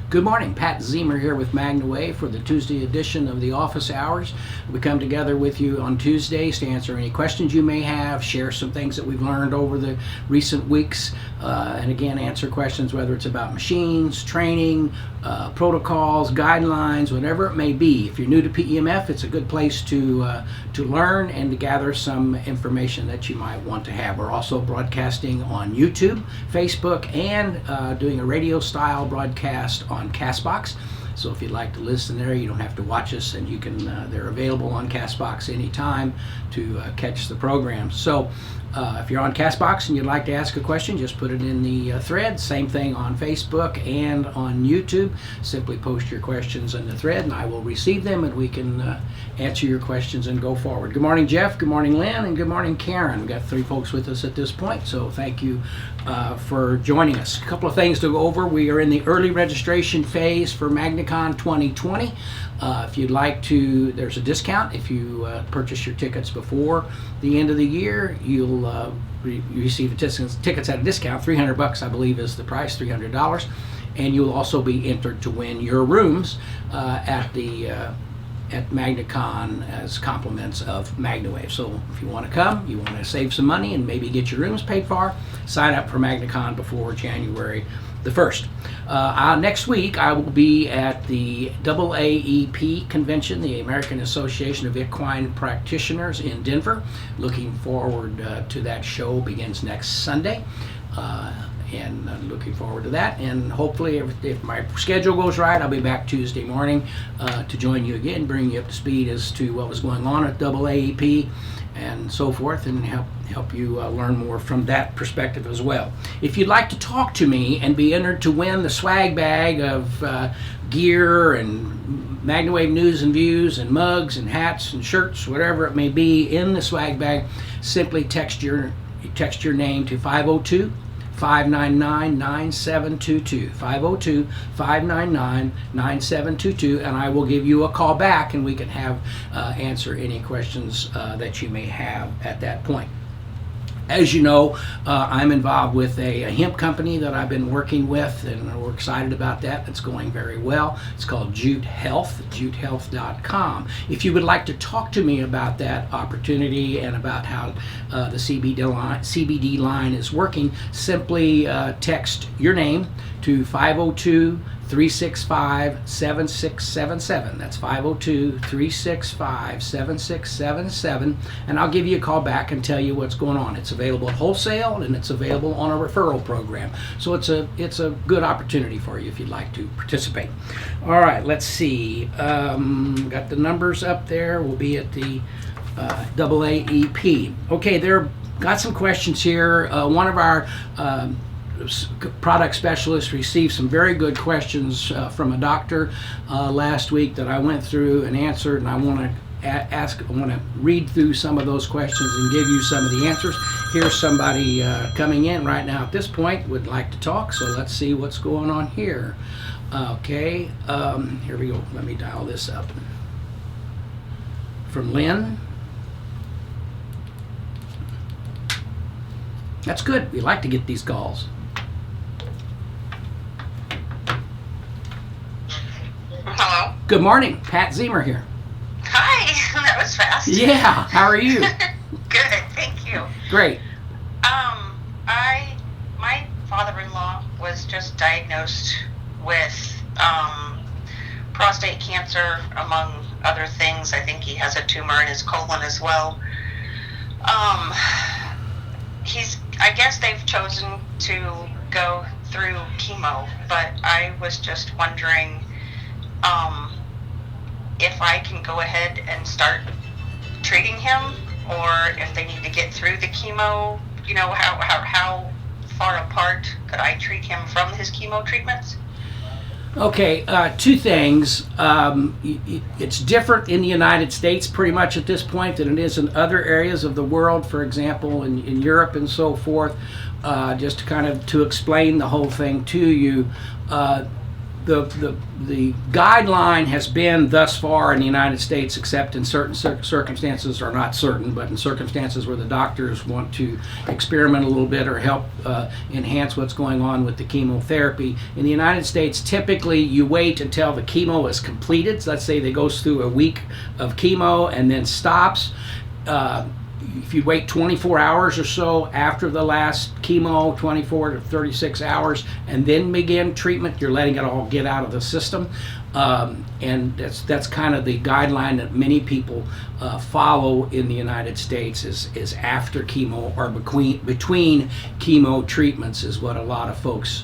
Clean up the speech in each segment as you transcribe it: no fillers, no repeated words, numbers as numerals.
Good morning, Pat Ziemer here with MagnaWave for the Tuesday edition of the office hours. We come together with you on Tuesdays to answer any questions you may have, share some things that we've learned over the recent weeks, and again answer questions whether it's about machines, training, protocols, guidelines, whatever it may be. If you're new to PEMF, it's a good place to learn and to gather some information that you might want to have. We're also broadcasting on YouTube, Facebook, and doing a radio style broadcast on Castbox. So if you'd like to listen there, you don't have to watch us, and you can they're available on Castbox anytime to catch the program. So if you're on Castbox and you'd like to ask a question, just put it in the thread. Same thing on Facebook and on YouTube. Simply post your questions in the thread and I will receive them, and we can answer your questions and go forward. Good morning, Jeff. Good morning, Lynn. And good morning, Karen. We've got 3 folks with us at this point, so thank you for joining us. A couple of things to go over. We are in the early registration phase for Magna Con 2020. If you'd like to, there's a discount. If you purchase your tickets before the end of the year, you'll receive tickets at a discount. $300, I believe, is the price, $300. And you'll also be entered to win your rooms at Magna Con as compliments of MagnaWave. So if you want to come, you want to save some money and maybe get your rooms paid for, sign up for Magna Con before January the 1st. Next week I will be at the AAEP convention, the American Association of Equine Practitioners in Denver. Looking forward to that show. Begins next Sunday. And looking forward to that, and hopefully if my schedule goes right, I'll be back Tuesday morning to join you again, bring you up to speed as to what was going on at AAEP and so forth, and help you learn more from that perspective as well. If you'd like to talk to me and be entered to win the swag bag of gear and MagnaWave news and views and mugs and hats and shirts, whatever it may be in the swag bag, simply text your name to 502-599-9722, 502-599-9722, and I will give you a call back, and we can answer any questions that you may have at that point. As you know, I'm involved with a hemp company that I've been working with, and we're excited about that. It's going very well. It's called Jute Health, jutehealth.com. If you would like to talk to me about that opportunity and about how the CBD line is working, simply text your name to 502-365-7677. That's 502-365-7677, and I'll give you a call back and tell you what's going on. It's available at wholesale, and it's available on a referral program. So it's a good opportunity for you if you'd like to participate. All right, let's see. Got the numbers up there. We'll be at the AAEP. Okay, got some questions here. One of our product specialists received some very good questions from a doctor last week that I went through and answered, and I want to read through some of those questions and give you some of the answers. Here's somebody coming in right now at this point, would like to talk, so let's see what's going on here. Okay, here we go. Let me dial this up. From Lynn. That's good. We like to get these calls. Hello. Good morning. Pat Ziemer here. Hi. That was fast. Yeah. How are you? Good. Thank you. Great. My father-in-law was just diagnosed with prostate cancer, among other things. I think he has a tumor in his colon as well. I guess they've chosen to go through chemo, but I was just wondering if I can go ahead and start treating him, or if they need to get through the chemo. You know, how far apart could I treat him from his chemo treatments? Okay, 2 things. It's different in the United States pretty much at this point than it is in other areas of the world, for example, in Europe and so forth. Just to explain the whole thing to you, the guideline has been thus far in the United States, except in certain circumstances, or not certain, but in circumstances where the doctors want to experiment a little bit or help enhance what's going on with the chemotherapy. In the United States, typically you wait until the chemo is completed. So let's say they goes through a week of chemo and then stops. If you wait 24 hours or so after the last chemo, 24 to 36 hours, and then begin treatment, you're letting it all get out of the system. And that's kind of the guideline that many people follow in the United States is after chemo or between chemo treatments is what a lot of folks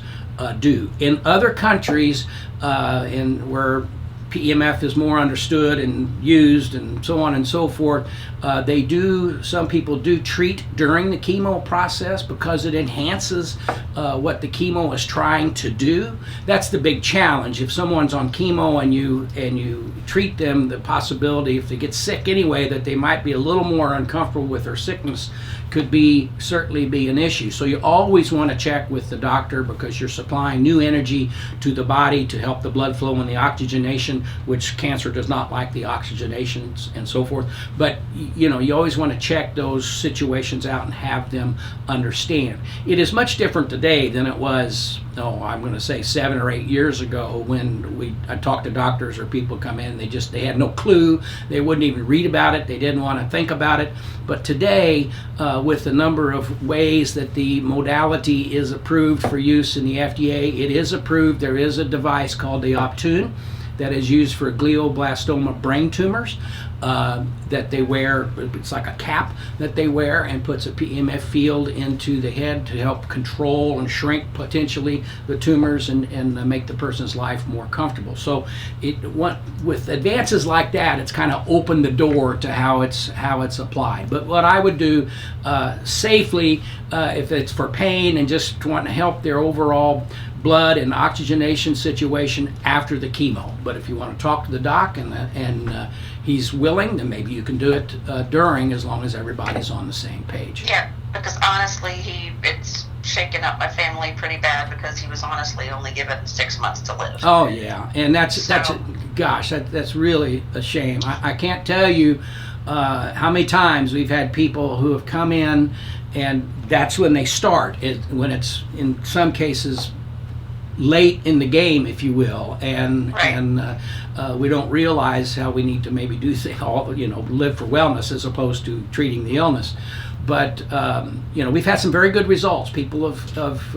do. In other countries, where PEMF is more understood and used and so on and so forth, some people do treat during the chemo process because it enhances what the chemo is trying to do. That's the big challenge. If someone's on chemo and you treat them, the possibility if they get sick anyway that they might be a little more uncomfortable with their sickness could certainly be an issue. So you always want to check with the doctor because you're supplying new energy to the body to help the blood flow and the oxygenation, which cancer does not like the oxygenation and so forth. But you always want to check those situations out and have them understand. It is much different today than it was, I'm going to say 7 or 8 years ago when I talked to doctors or people come in, they had no clue, they wouldn't even read about it, they didn't want to think about it. But today, with the number of ways that the modality is approved for use in the FDA, it is approved. There is a device called the Optune that is used for glioblastoma brain tumors that they wear. It's like a cap that they wear and puts a PEMF field into the head to help control and shrink potentially the tumors and make the person's life more comfortable. So with advances like that, it's kind of opened the door to how it's applied. But what I would do safely, if it's for pain and just want to help their overall blood and oxygenation situation after the chemo. But if you want to talk to the doc and he's willing, then maybe you can do it during, as long as everybody's on the same page. Yeah, because honestly, it's shaken up my family pretty bad because he was honestly only given 6 months to live. Oh yeah, and that's really a shame. I can't tell you how many times we've had people who have come in, and that's when they start. When it's in some cases late in the game, if you will, and we don't realize how we need to maybe do live for wellness as opposed to treating the illness. But we've had some very good results. People have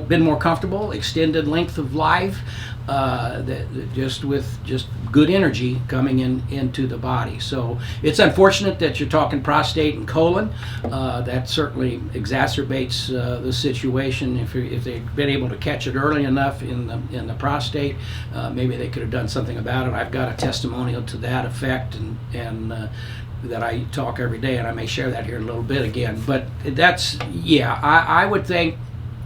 been more comfortable, extended length of life, with just good energy coming into the body. So it's unfortunate that you're talking prostate and colon. That certainly exacerbates the situation. If they've been able to catch it early enough in the prostate, maybe they could have done something about it. I've got a testimonial to that effect, and that I talk every day, and I may share that here in a little bit again. But I would think,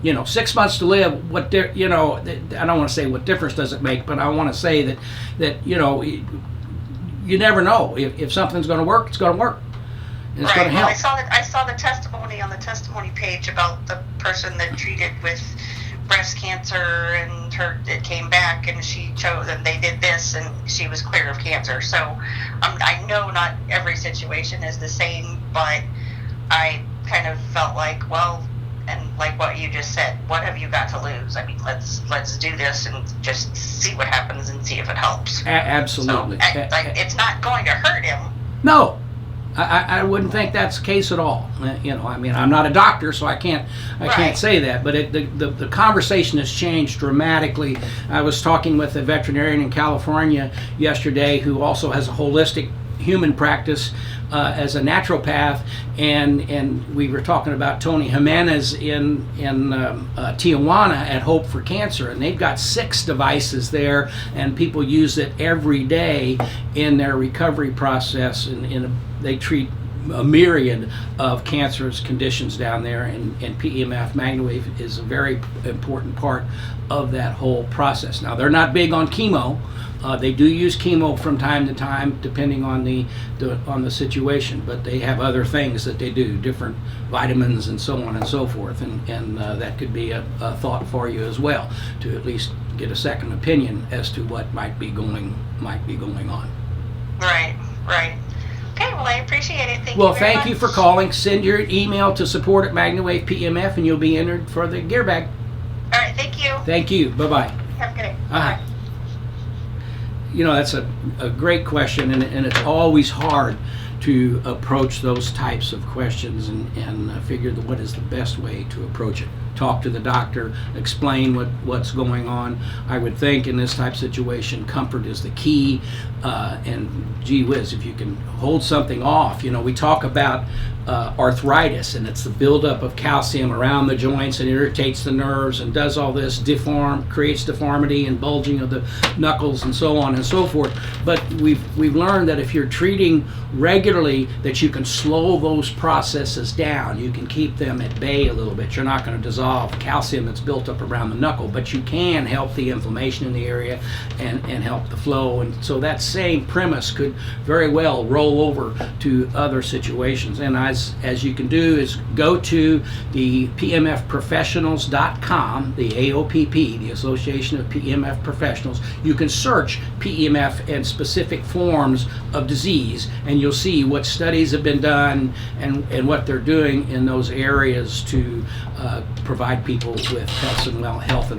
6 months to live. I don't want to say what difference does it make, but I want to say that you never know if something's going to work. It's going to work. And it's going to help. I saw the testimony on the testimony page about the person that treated with breast cancer, and it came back, and she chose, and they did this, and she was clear of cancer. So I know not every situation is the same, but I kind of felt like, well, and like what you just said, what have you got to lose? I mean, let's do this and just see what happens and see if it helps. Absolutely. So, it's not going to hurt him. No. I wouldn't think that's the case at all. I'm not a doctor, so I can't say that. But the conversation has changed dramatically. I was talking with a veterinarian in California yesterday who also has a holistic human practice as a naturopath, and we were talking about Tony Jimenez in Tijuana at Hope for Cancer, and they've got 6 devices there, and people use it every day in their recovery process, and they treat a myriad of cancerous conditions down there, and PEMF, MagnaWave, is a very important part of that whole process. Now, they're not big on chemo. They do use chemo from time to time, depending on the situation, but they have other things that they do, different vitamins and so on and so forth, and that could be a thought for you as well, to at least get a second opinion as to what might be going on. Right, right. Okay, well, I appreciate it. Thank you Well, very thank you much. for calling. Send your email to support@MagnaWave PMF, and you'll be entered for the gear bag. All right, thank you. Thank you. Bye-bye. Have a good day. Uh-huh. Bye. You know, that's a great question, and it's always hard to approach those types of questions and figure what is the best way to approach it. Talk to the doctor, explain what's going on. I would think in this type of situation, comfort is the key, and gee whiz, if you can hold something off. You know, we talk about arthritis, and it's the buildup of calcium around the joints and irritates the nerves and does all this, creates deformity and bulging of the knuckles and so on and so forth. But we've learned that if you're treating regularly, that you can slow those processes down. You can keep them at bay a little bit. You're not going to dissolve calcium that's built up around the knuckle, but you can help the inflammation in the area and help the flow. And so that same premise could very well roll over to other situations. And as you can do is go to the PMFprofessionals.com, the AOPP, the Association of PMF Professionals. You can search PMF and specific forms of disease, and you'll see what studies have been done and what they're doing in those areas to provide people with health and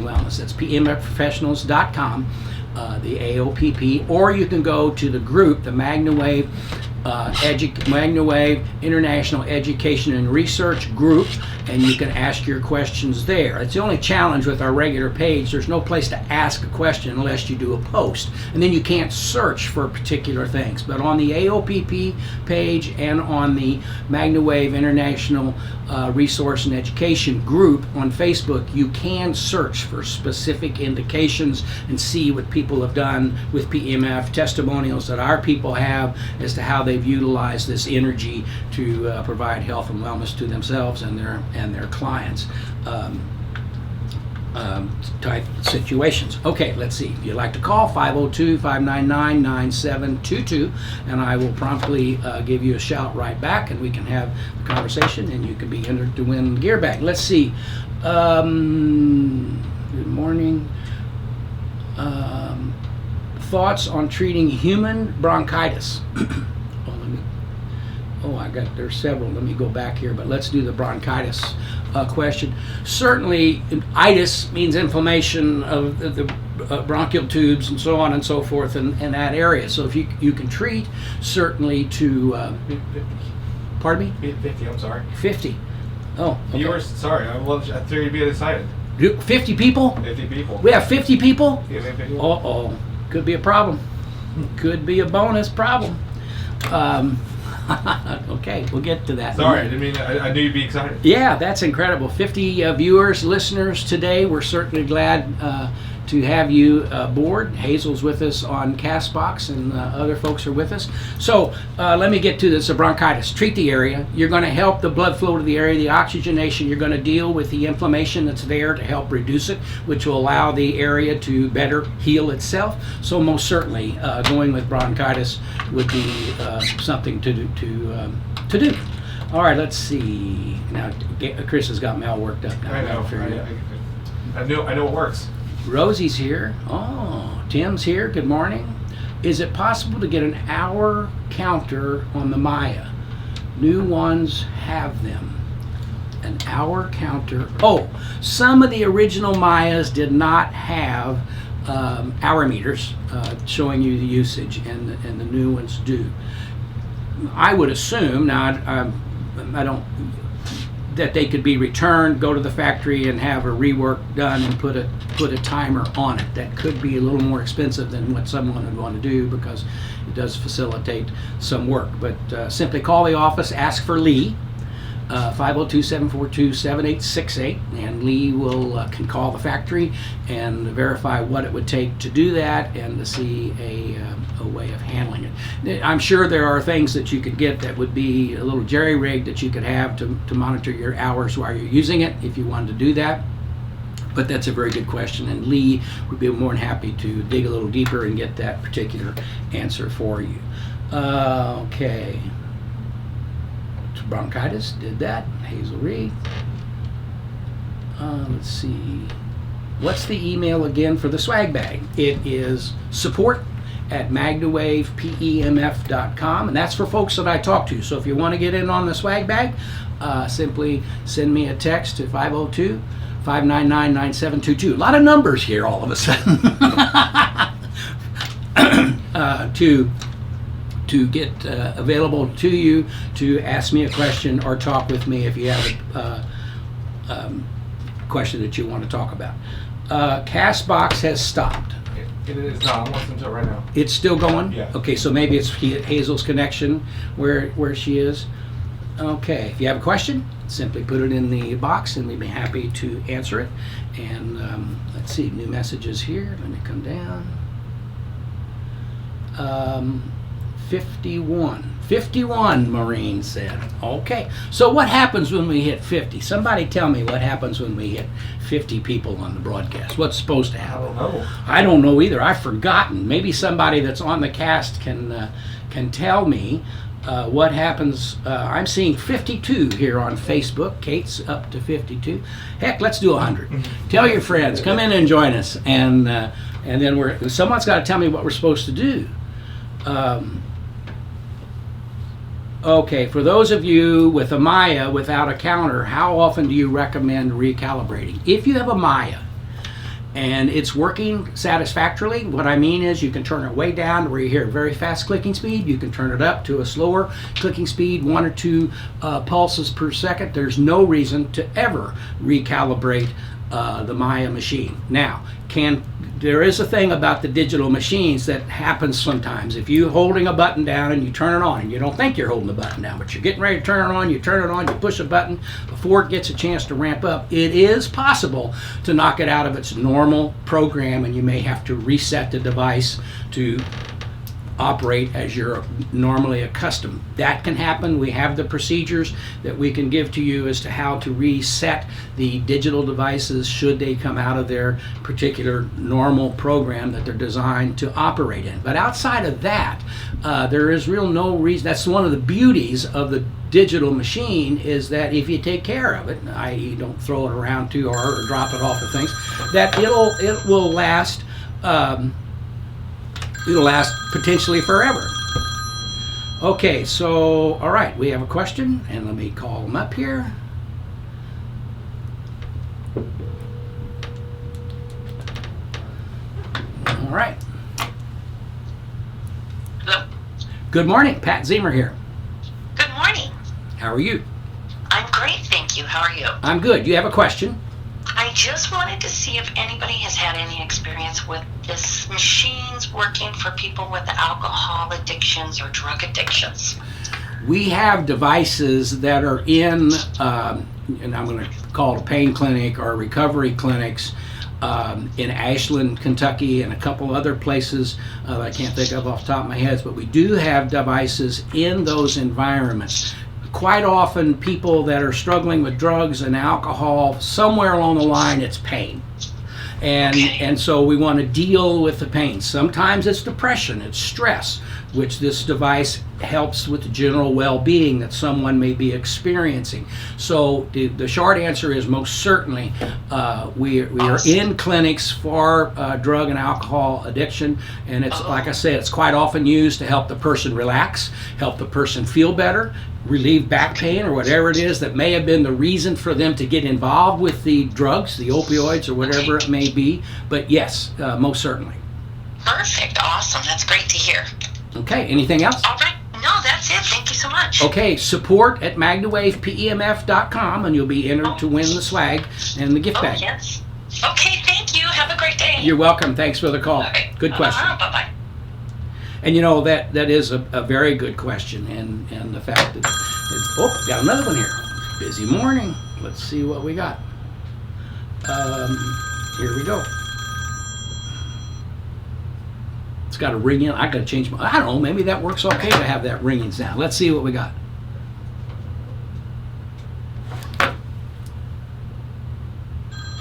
wellness. That's PMFprofessionals.com, the AOPP, or you can go to the group, the MagnaWave MagnaWave International Education and Research Group, and you can ask your questions there. It's the only challenge with our regular page. There's no place to ask a question unless you do a post, and then you can't search for particular things. But on the AOPP page and on the MagnaWave International Resource and Education Group on Facebook, you can search for specific indications and see what people have done with PMF, testimonials that our people have as to how they've utilized this energy to provide health and wellness to themselves and their clients. Type situations. Okay, let's see. If you'd like to call, 502-599-9722, and I will promptly give you a shout right back, and we can have a conversation, and you can be entered to win gear bag. Let's see. Good morning. Thoughts on treating human bronchitis? There's several. Let me go back here, but let's do the bronchitis question. Certainly, itis means inflammation of the bronchial tubes and so on and so forth in that area. So if you can treat, certainly to... 50. Pardon me? 50, I'm sorry. 50. Oh, okay. Viewers, sorry, I thought you'd be excited. 50 people? 50 people. We have 50 people? Yeah, 50 people. Uh-oh. Could be a problem. Could be a bonus problem. Okay, we'll get to that. Sorry, I didn't mean I knew you'd be excited. Yeah, that's incredible. 50 viewers, listeners today. We're certainly glad to have you aboard. Hazel's with us on CastBox, and other folks are with us. So let me get to this. Bronchitis. Treat the area. You're going to help the blood flow to the area, the oxygenation. You're going to deal with the inflammation that's there to help reduce it, which will allow the area to better heal itself. So most certainly, going with bronchitis would be something to do. All right, let's see. Now, Chris has got Mel worked up now. I know. I know it works. Rosie's here. Oh, Tim's here. Good morning. Is it possible to get an hour counter on the Maia? New ones have them. An hour counter. Oh, some of the original Maias did not have hour meters showing you the usage, and the new ones do. I would assume, now I don't, that they could be returned, go to the factory and have a rework done and put a timer on it. That could be a little more expensive than what someone would want to do, because it does facilitate some work. But simply call the office, ask for Lee, 502-742-7868, and Lee can call the factory and verify what it would take to do that and to see a way of handling it. I'm sure there are things that you could get that would be a little jerry-rigged that you could have to monitor your hours while you're using it if you wanted to do that. But that's a very good question, and Lee would be more than happy to dig a little deeper and get that particular answer for you. Okay. Bronchitis, did that. Hazel Reed. Let's see. What's the email again for the swag bag? It is support@MagnaWavePEMF.com, and that's for folks that I talk to. So if you want to get in on the swag bag, simply send me a text to 502-599-9722. A lot of numbers here all of a sudden. To get available to you to ask me a question or talk with me if you have a question that you want to talk about. Castbox has stopped. It is not. I'm listening to it right now. It's still going? Yeah. Okay, so maybe it's Hazel's connection where she is. Okay, if you have a question, simply put it in the box and we'd be happy to answer it. And let's see, new messages here. Let me come down. 51, Maureen said. Okay, so what happens when we hit 50? Somebody tell me what happens when we hit 50 people on the broadcast. What's supposed to I happen? don't know. I don't know either. I've forgotten. Maybe somebody that's on the cast can tell me what happens. I'm seeing 52 here on Facebook. Kate's up to 52. Heck, let's do 100. Tell your friends. Come in and join us. And then someone's got to tell me what we're supposed to do. Okay, for those of you with a Maia without a counter, how often do you recommend recalibrating? If you have a Maia and it's working satisfactorily, what I mean is you can turn it way down to where you hear a very fast clicking speed. You can turn it up to a slower clicking speed, 1 or 2 pulses per second. There's no reason to ever recalibrate the Maia machine. Now, there is a thing about the digital machines that happens sometimes. If you're holding a button down and you turn it on, and you don't think you're holding the button down, but you're getting ready to turn it on, you push a button before it gets a chance to ramp up, it is possible to knock it out of its normal program, and you may have to reset the device to operate as you're normally accustomed. That can happen. We have the procedures that we can give to you as to how to reset the digital devices should they come out of their particular normal program that they're designed to operate in. But outside of that, there is no reason. That's one of the beauties of the digital machine, is that if you take care of it, i.e. don't throw it around too hard or drop it off of things, that it will last. It'll last potentially forever. Okay, so, all right, we have a question, and let me call them up here. All right. Hello. Good morning, Pat Ziemer here. Good morning. How are you? I'm great, thank you. How are you? I'm good. You have a question? I just wanted to see if anybody has had any experience with this machines working for people with alcohol addictions or drug addictions. We have devices that are in, and I'm going to call it a pain clinic or recovery clinics, in Ashland, Kentucky, and a couple other places that I can't think of off the top of my head, but we do have devices in those environments. Quite often, people that are struggling with drugs and alcohol, somewhere along the line, it's pain. And so we want to deal with the pain. Sometimes it's depression, it's stress, which this device helps with the general well-being that someone may be experiencing. So the short answer is most certainly we are in clinics for drug and alcohol addiction, and it's like I said, it's quite often used to help the person relax, help the person feel better, relieve back pain or whatever it is that may have been the reason for them to get involved with the drugs, the opioids or whatever it may be. But yes, most certainly. Perfect. Awesome. That's great to hear. Okay, anything else? All right. No, that's it. Thank you so much. Okay, support@MagnaWavePEMF.com, and you'll be entered to win the swag and the gift bag. Yes. Okay, thank you. Have a great day. You're welcome. Thanks for the call. Okay. Good question. Bye-bye. And you know, that is a very good question, and the fact that got another one here. Busy morning. Let's see what we got. Here we go. It's got a ring in. I got to change my. I don't know. Maybe that works okay to have that ringing sound. Let's see what we got.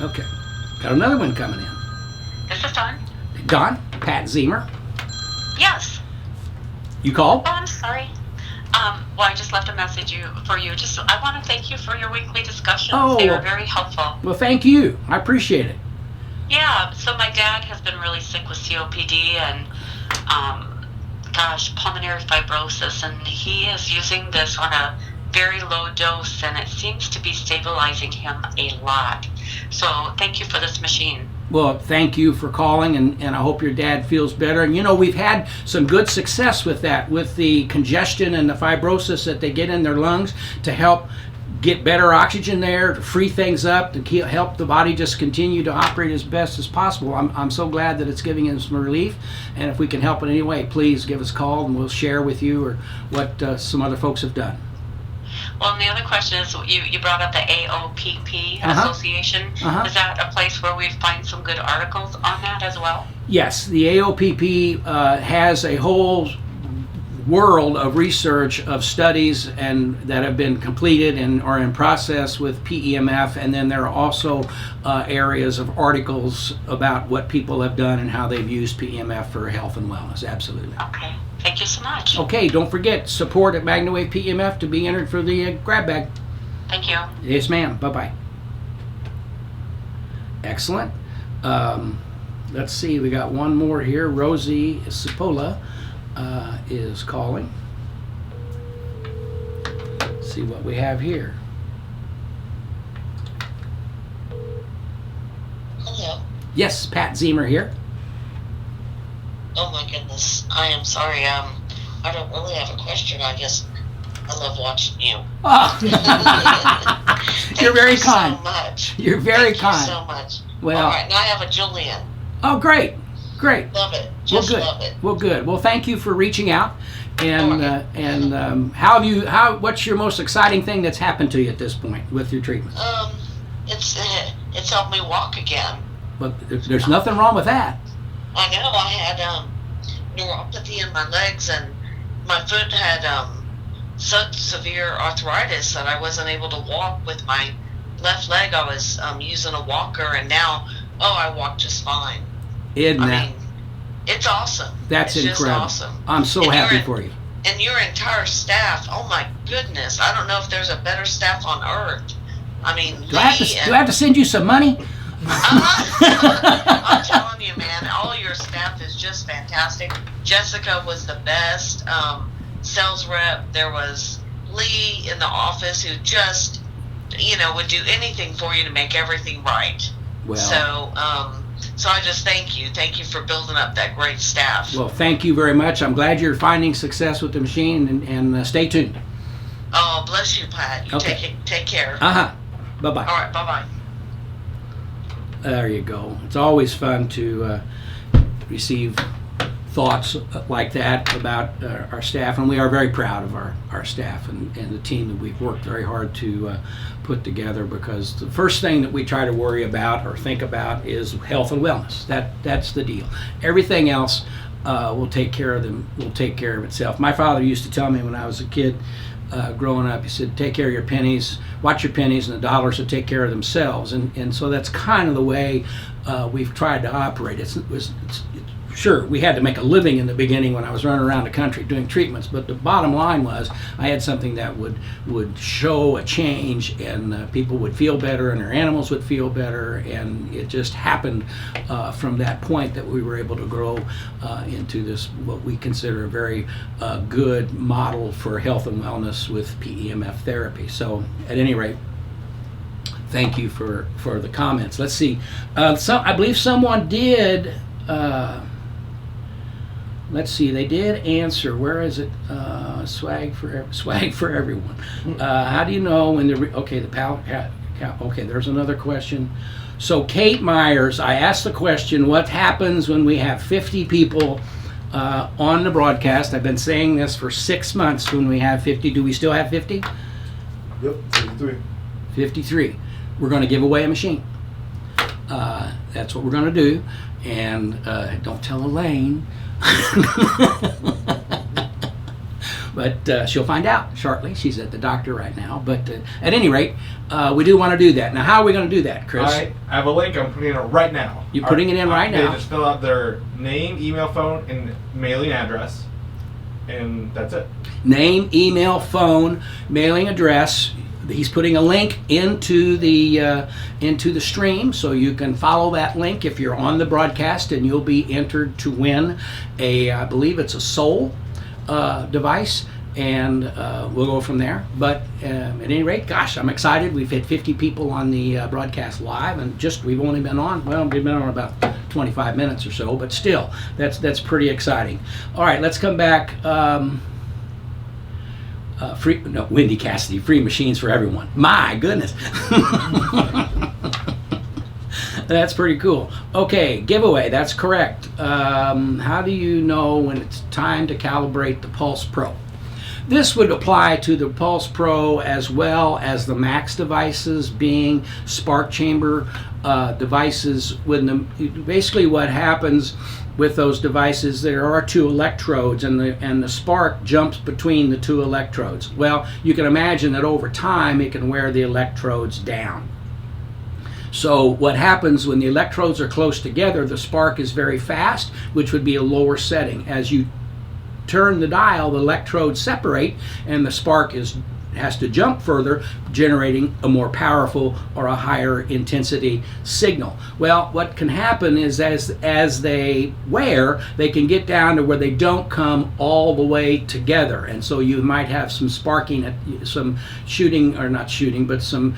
Okay, got another one coming in. This is Dawn. Don, Pat Ziemer. Yes. You called? Oh, I'm sorry. Well, I just left a message for you. I want to thank you for your weekly discussions. Oh. They were very helpful. Well, thank you. I appreciate it. Yeah, so my dad has been really sick with COPD and, pulmonary fibrosis, and he is using this on a very low dose, and it seems to be stabilizing him a lot. So thank you for this machine. Well, thank you for calling, and I hope your dad feels better. And we've had some good success with that, with the congestion and the fibrosis that they get in their lungs to help get better oxygen there, to free things up, to help the body just continue to operate as best as possible. I'm so glad that it's giving him some relief, and if we can help in any way, please give us a call and we'll share with you or what some other folks have done. Well, and the other question is, you brought up the AOPP Association. Is that a place where we find some good articles on that as well? Yes, the AOPP has a whole world of research of studies and that have been completed and are in process with PEMF, and then there are also areas of articles about what people have done and how they've used PEMF for health and wellness. Absolutely. Okay, thank you so much. Okay, don't forget, support at MagnaWave PEMF to be entered for the grab bag. Thank you. Yes, ma'am. Bye-bye. Excellent. Let's see, we got one more here. Rosie Cipolla is calling. Let's see what we have here. Hello. Yes, Pat Ziemer here. Oh my goodness. I am sorry. I don't really have a question. I love watching you. Oh. You're very kind. So much. You're very kind. Thank you so much. Well, all right, now I have a Julian. Oh, great. Great. Love it. Well, Just good. love it. Well, good. Well, thank you for reaching out. And what's your most exciting thing that's happened to you at this point with your treatment? It's helped me walk again. But there's nothing wrong with that. I know. I had neuropathy in my legs, and my foot had such severe arthritis that I wasn't able to walk with my left leg. I was using a walker, and now I walk just fine. I mean, it's awesome. That's it's incredible. Just awesome. I'm so happy for you. And your entire staff, oh my goodness, I don't know if there's a better staff on earth. I mean, do I have to send you some money? I'm telling you, man, all your staff is just fantastic. Jessica was the best sales rep. There was Lee in the office who just, would do anything for you to make everything right. Well, so I just thank you. Thank you for building up that great staff. Well, thank you very much. I'm glad you're finding success with the machine, and stay tuned. Oh, bless you, Pat. You take care. Bye-bye. All right, bye-bye. There you go. It's always fun to receive thoughts like that about our staff, and we are very proud of our staff and the team that we've worked very hard to put together, because the first thing that we try to worry about or think about is health and wellness. That's the deal. Everything else will take care of itself. My father used to tell me when I was a kid growing up, he said, take care of your pennies, watch your pennies, and the dollars will take care of themselves. And so that's kind of the way we've tried to operate. Sure, we had to make a living in the beginning when I was running around the country doing treatments, but the bottom line was I had something that would show a change, and people would feel better and their animals would feel better, and it just happened from that point that we were able to grow into this, what we consider a very good model for health and wellness with PEMF therapy. So at any rate, thank you for the comments. Let's see. I believe someone did... let's see, they did answer. Where is it? Swag for everyone. How do you know when okay, there's another question. So Kate Myers, I asked the question, what happens when we have 50 people on the broadcast? I've been saying this for 6 months. When we have 50, do we still have 50? Yep, 53. 53. We're going to give away a machine. That's what we're going to do. And don't tell Elaine. But she'll find out shortly. She's at the doctor right now. But at any rate, we do want to do that. Now, how are we going to do that, Chris? I have a link. I'm putting it in right now. You're putting it in right now? They just fill out their name, email, phone, and mailing address. And that's it. Name, email, phone, mailing address. he's putting a link into the stream, so you can follow that link if you're on the broadcast, and you'll be entered to win I believe it's a Soul device, and we'll go from there. But at any rate, gosh, I'm excited. We've hit 50 people on the broadcast live, and we've only been on, we've been on about 25 minutes or so, but still, that's pretty exciting. All right, let's come back. Wendy Cassidy, free machines for everyone. My goodness. That's pretty cool. Okay, giveaway, that's correct. How do you know when it's time to calibrate the Pulse Pro? This would apply to the Pulse Pro as well as the Max devices, being spark chamber devices. Basically what happens with those devices, there are two electrodes, and the spark jumps between the two electrodes. Well, you can imagine that over time it can wear the electrodes down. So what happens when the electrodes are close together, the spark is very fast, which would be a lower setting. As you turn the dial, the electrodes separate, and the spark has to jump further, generating a more powerful or a higher intensity signal. Well, what can happen is as they wear, they can get down to where they don't come all the way together, and so you might have some sparking, some shooting, or not shooting, but some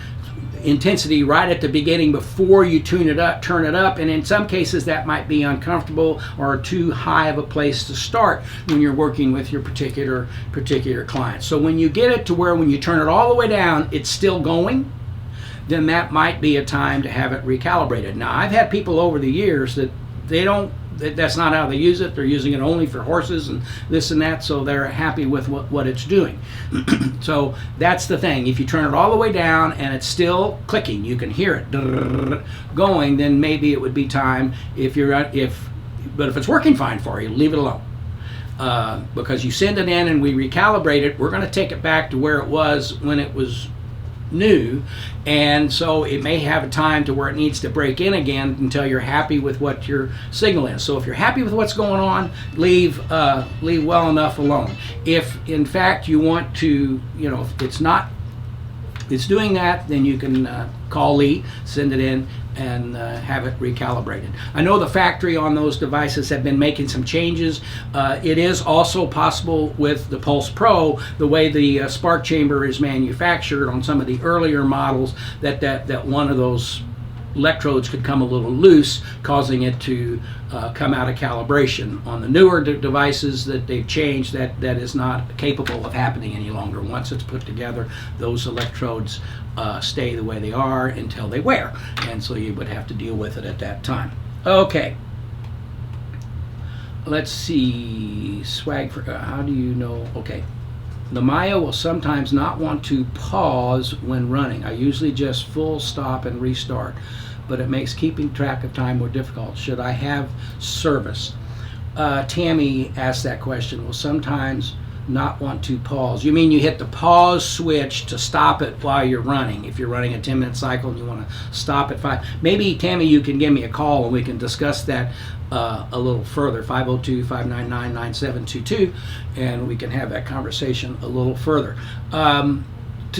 intensity right at the beginning before you turn it up, and in some cases that might be uncomfortable or too high of a place to start when you're working with your particular client. So when you get it to where when you turn it all the way down it's still going, then that might be a time to have it recalibrated. Now, I've had people over the years that that's not how they use it. They're using it only for horses and this and that, so they're happy with what it's doing. So that's the thing. If you turn it all the way down and it's still clicking, you can hear it going, then maybe it would be time, but if it's working fine for you, leave it alone. Because you send it in and we recalibrate it, we're going to take it back to where it was when it was new, and so it may have a time to where it needs to break in again until you're happy with what your signal is. So if you're happy with what's going on, leave well enough alone. If in fact you want to, if it's doing that, then you can call Lee, send it in, and have it recalibrated. I know the factory on those devices have been making some changes. It is also possible with the Pulse Pro, the way the spark chamber is manufactured on some of the earlier models, that one of those electrodes could come a little loose, causing it to come out of calibration. On the newer devices that they've changed, that is not capable of happening any longer. Once it's put together, those electrodes stay the way they are until they wear, and so you would have to deal with it at that time. Okay, let's see. Swag for how do you know? Okay, the Maia will sometimes not want to pause when running. I usually just full stop and restart, but it makes keeping track of time more difficult. Should I have service? Tammy asked that question. Will sometimes not want to pause. You mean you hit the pause switch to stop it while you're running? If you're running a 10-minute cycle and you want to stop at 5, maybe Tammy, you can give me a call and we can discuss that a little further. 502-599-9722, and we can have that conversation a little further. To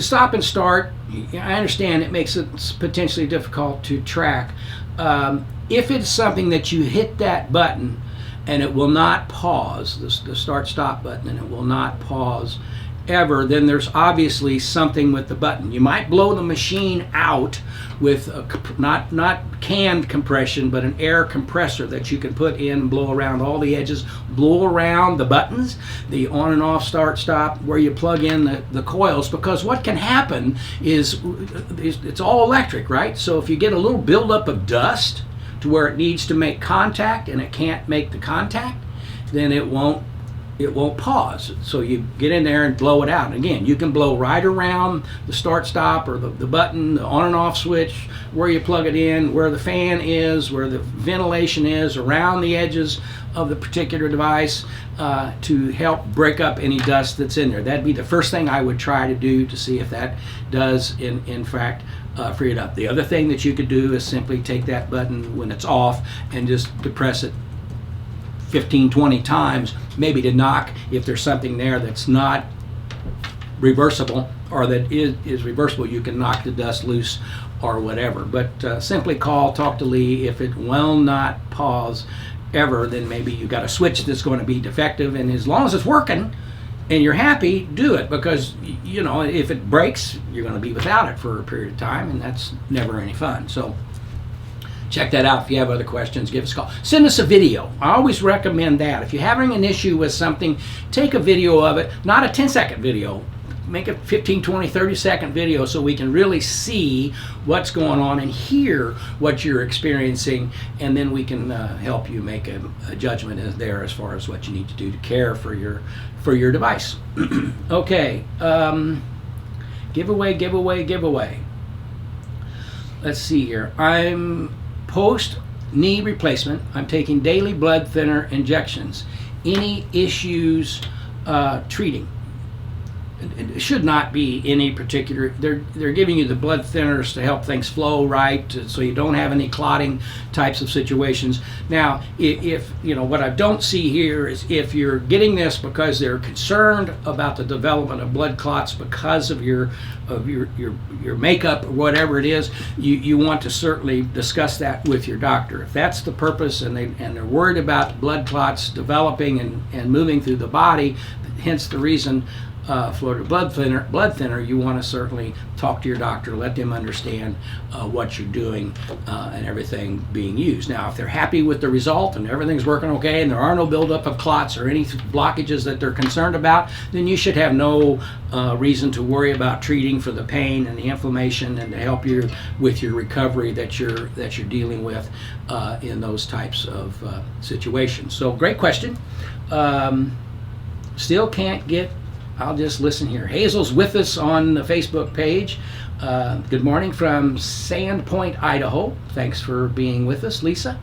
stop and start, I understand it makes it potentially difficult to track. If it's something that you hit that button and it will not pause, the start-stop button, and it will not pause ever, then there's obviously something with the button. You might blow the machine out with not canned compression, but an air compressor that you can put in and blow around all the edges, blow around the buttons, the on and off, start, stop, where you plug in the coils, because what can happen is it's all electric, right? So if you get a little buildup of dust to where it needs to make contact and it can't make the contact, then it won't pause. So you get in there and blow it out. And again, you can blow right around the start stop or the button, the on and off switch, where you plug it in, where the fan is, where the ventilation is, around the edges of the particular device, to help break up any dust that's in there. That'd be the first thing I would try to do to see if that does in fact free it up. The other thing that you could do is simply take that button when it's off and just depress it 15-20 times, maybe to knock, if there's something there that's not reversible, or that is reversible. You can knock the dust loose or whatever. But simply talk to Lee. If it will not pause ever, then maybe you got a switch that's going to be defective, and as long as it's working and you're happy, do it, because you know, if it breaks, you're going to be without it for a period of time, and that's never any fun. So check that out. If you have other questions, give us a call. Send us a video. I always recommend that. If you're having an issue with something, take a video of it, not a 10-second video. Make a 15, 20, 30-second video so we can really see what's going on and hear what you're experiencing, and then we can help you make a judgment there as far as what you need to do to care for your device. Okay. Giveaway. Let's see here. I'm post knee replacement. I'm taking daily blood thinner injections. Any issues treating? It should not be any particular. They're giving you the blood thinners to help things flow right, so you don't have any clotting types of situations. Now, if you know what I don't see here is if you're getting this because they're concerned about the development of blood clots because of your makeup or whatever it is, you want to certainly discuss that with your doctor. If that's the purpose, and they're worried about blood clots developing and moving through the body, hence the reason. For the blood thinner, you want to certainly talk to your doctor, let them understand what you're doing and everything being used. Now, if they're happy with the result and everything's working okay and there are no buildup of clots or any blockages that they're concerned about, then you should have no reason to worry about treating for the pain and the inflammation and to help you with your recovery that you're dealing with in those types of situations. So, great question. Still can't get. I'll just listen here. Hazel's with us on the Facebook page. Good morning from Sandpoint, Idaho. Thanks for being with us, Lisa.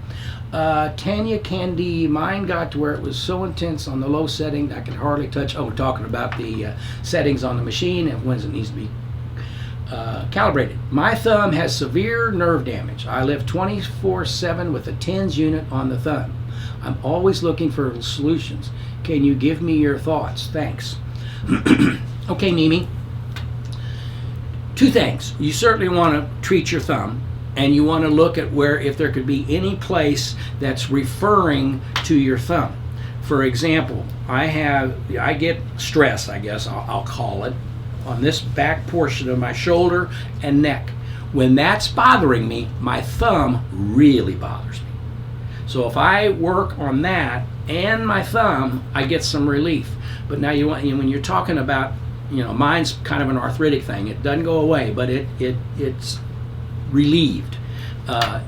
Tanya Candy, mine got to where it was so intense on the low setting I could hardly touch. Oh, we're talking about the settings on the machine and when it needs to be calibrated. My thumb has severe nerve damage. I live 24/7 with a TENS unit on the thumb. I'm always looking for solutions. Can you give me your thoughts? Thanks. Okay, Mimi. Two things. You certainly want to treat your thumb, and you want to look at where if there could be any place that's referring to your thumb. For example, I get stress, I guess I'll call it, on this back portion of my shoulder and neck. When that's bothering me, my thumb really bothers me. So if I work on that and my thumb, I get some relief. But now when you're talking about, mine's kind of an arthritic thing. It doesn't go away, but it's relieved.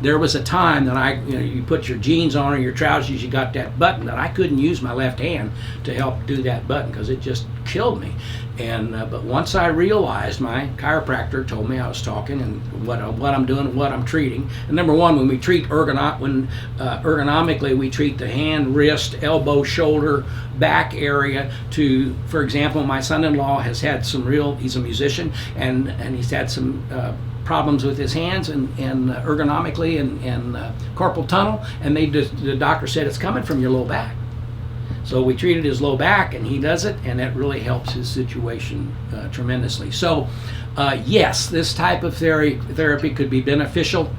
There was a time that you put your jeans on or your trousers, you got that button that I couldn't use my left hand to help do that button because it just killed me. And but once I realized, my chiropractor told me I was talking and what I'm doing and what I'm treating. And number one, when we treat ergonomically, we treat the hand, wrist, elbow, shoulder, back area to, for example, my son-in-law has had he's a musician and he's had some problems with his hands and ergonomically and carpal tunnel, and the doctor said it's coming from your low back. So we treated his low back, and he does it, and that really helps his situation tremendously. So yes, this type of therapy could be beneficial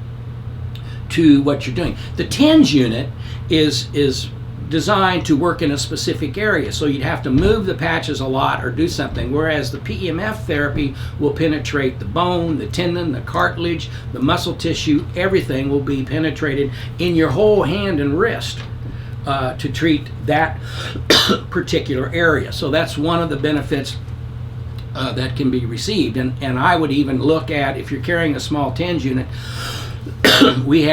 to what you're doing. The TENS unit is designed to work in a specific area, so you'd have to move the patches a lot or do something, whereas the PEMF therapy will penetrate the bone, the tendon, the cartilage, the muscle tissue. Everything will be penetrated in your whole hand and wrist to treat that particular area. So that's one of the benefits that can be received. And I would even look at, if you're carrying a small TENS unit, we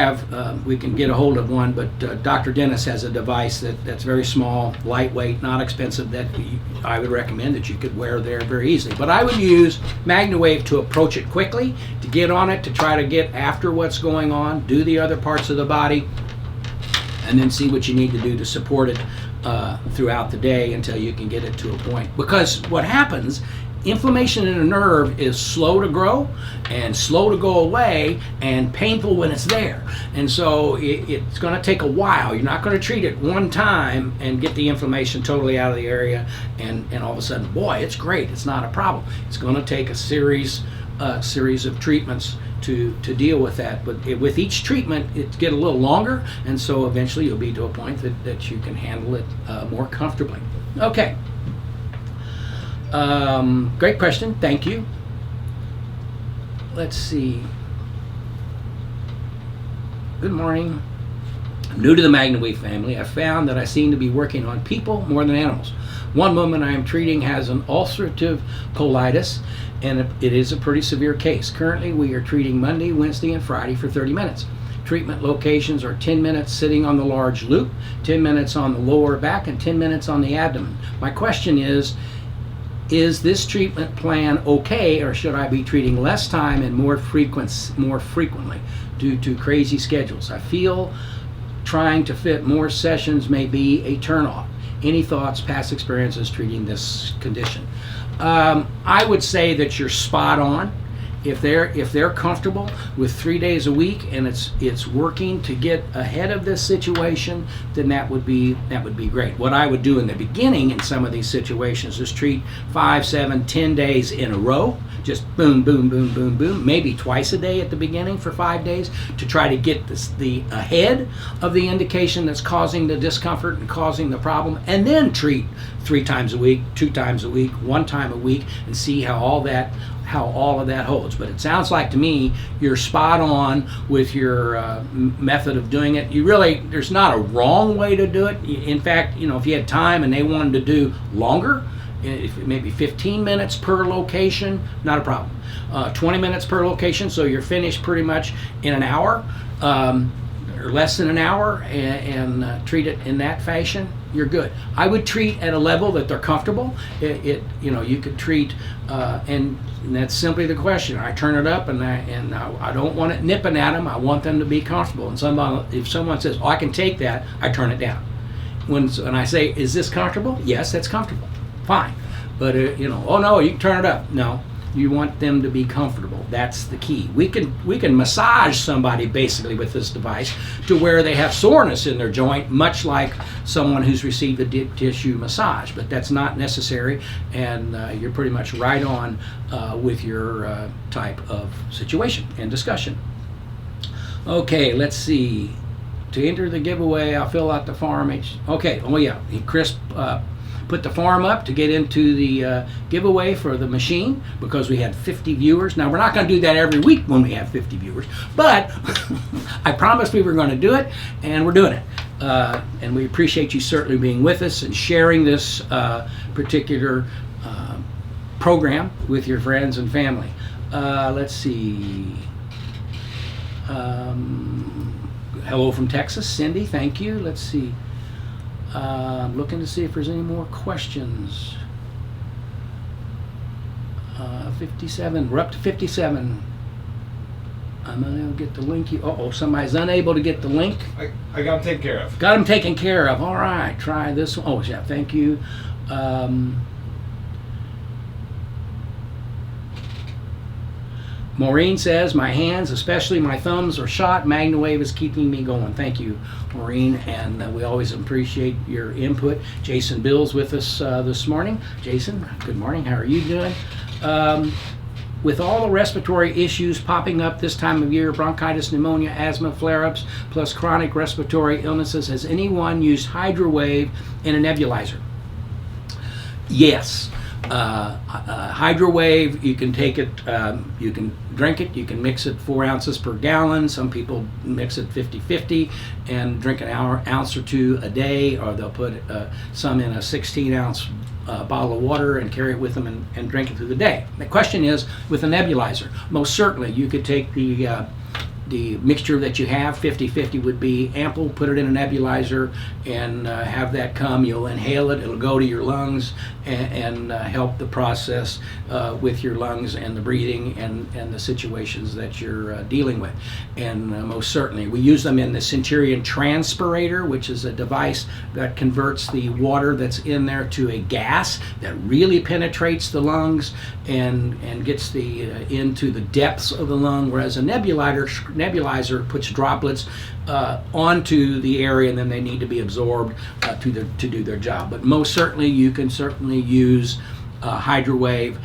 can get a hold of one, but Dr. Dennis has a device that's very small, lightweight, not expensive, that I would recommend that you could wear there very easily. But I would use MagnaWave to approach it quickly, to get on it, to try to get after what's going on, do the other parts of the body, and then see what you need to do to support it throughout the day until you can get it to a point. Because what happens inflammation in a nerve is slow to grow and slow to go away and painful when it's there. And so it's going to take a while. You're not going to treat it one time and get the inflammation totally out of the area and all of a sudden, boy, it's great. It's not a problem. It's going to take a series of treatments to deal with that. But with each treatment, it get a little longer, and so eventually you'll be to a point that you can handle it more comfortably. Okay. Great question. Thank you. Let's see. Good morning. I'm new to the MagnaWave family. I found that I seem to be working on people more than animals. One woman I am treating has an ulcerative colitis, and it is a pretty severe case. Currently, we are treating Monday, Wednesday, and Friday for 30 minutes. Treatment locations are 10 minutes sitting on the large loop, 10 minutes on the lower back, and 10 minutes on the abdomen. My question is this treatment plan okay, or should I be treating less time and more frequently due to crazy schedules? I feel trying to fit more sessions may be a turnoff. Any thoughts, past experiences treating this condition? I would say that you're spot on. If they're comfortable with 3 days a week and it's working to get ahead of this situation, then that would be great. What I would do in the beginning in some of these situations is treat 5, 7, 10 days in a row, just boom, boom, boom, boom, boom, maybe twice a day at the beginning for 5 days to try to get the ahead of the indication that's causing the discomfort and causing the problem, and then treat 3 times a week, 2 times a week, 1 time a week, and see how all of that holds. But it sounds like to me you're spot on with your method of doing it. There's not a wrong way to do it. In fact, if you had time and they wanted to do longer, maybe 15 minutes per location, not a problem. 20 minutes per location, so you're finished pretty much in an hour or less than an hour, and treat it in that fashion, you're good. I would treat at a level that they're comfortable. You could treat, and that's simply the question. I turn it up, and I don't want it nipping at them. I want them to be comfortable. And if someone says, "Oh, I can take that," I turn it down. When I say, "Is this comfortable?" Yes, that's comfortable. Fine. But "Oh no, you can turn it up." No. You want them to be comfortable. That's the key. We can massage somebody basically with this device to where they have soreness in their joint, much like someone who's received a deep tissue massage. But that's not necessary, and you're pretty much right on with your type of situation and discussion. Okay, let's see. To enter the giveaway, I'll fill out the form. Okay. Oh yeah, Chris. Put the form up to get into the giveaway for the machine because we had 50 viewers. Now, we're not going to do that every week when we have 50 viewers, but I promised we were going to do it, and we're doing it. And we appreciate you certainly being with us and sharing this particular program with your friends and family. Let's see. Hello from Texas, Cindy, thank you. Let's see. Looking to see if there's any more questions. 57. We're up to 57. I'm unable to get the link. Somebody's unable to get the link. I got them taken care of. Got them taken care of. All right. Try this one. Oh, yeah. Thank you. Maureen says, my hands, especially my thumbs, are shot. MagnaWave is keeping me going. Thank you, Maureen, and we always appreciate your input. Jason Bill's with us this morning. Jason, good morning. How are you doing? With all the respiratory issues popping up this time of year, bronchitis, pneumonia, asthma, flare-ups, plus chronic respiratory illnesses, has anyone used HydroWave in a nebulizer? Yes. HydroWave, you can take it, you can drink it, you can mix it 4 ounces per gallon. Some people mix it 50-50 and drink an ounce or 2 a day, or they'll put some in a 16-ounce bottle of water and carry it with them and drink it through the day. The question is, with a nebulizer, most certainly you could take the the mixture that you have, 50-50 would be ample. Put it in a nebulizer and have that come. You'll inhale it. It'll go to your lungs and help the process with your lungs and the breathing and the situations that you're dealing with. And most certainly, we use them in the Centurion Transpirator, which is a device that converts the water that's in there to a gas that really penetrates the lungs and gets into the depths of the lung, whereas a nebulizer puts droplets onto the area, and then they need to be absorbed to do their job. But most certainly, you can certainly use HydroWave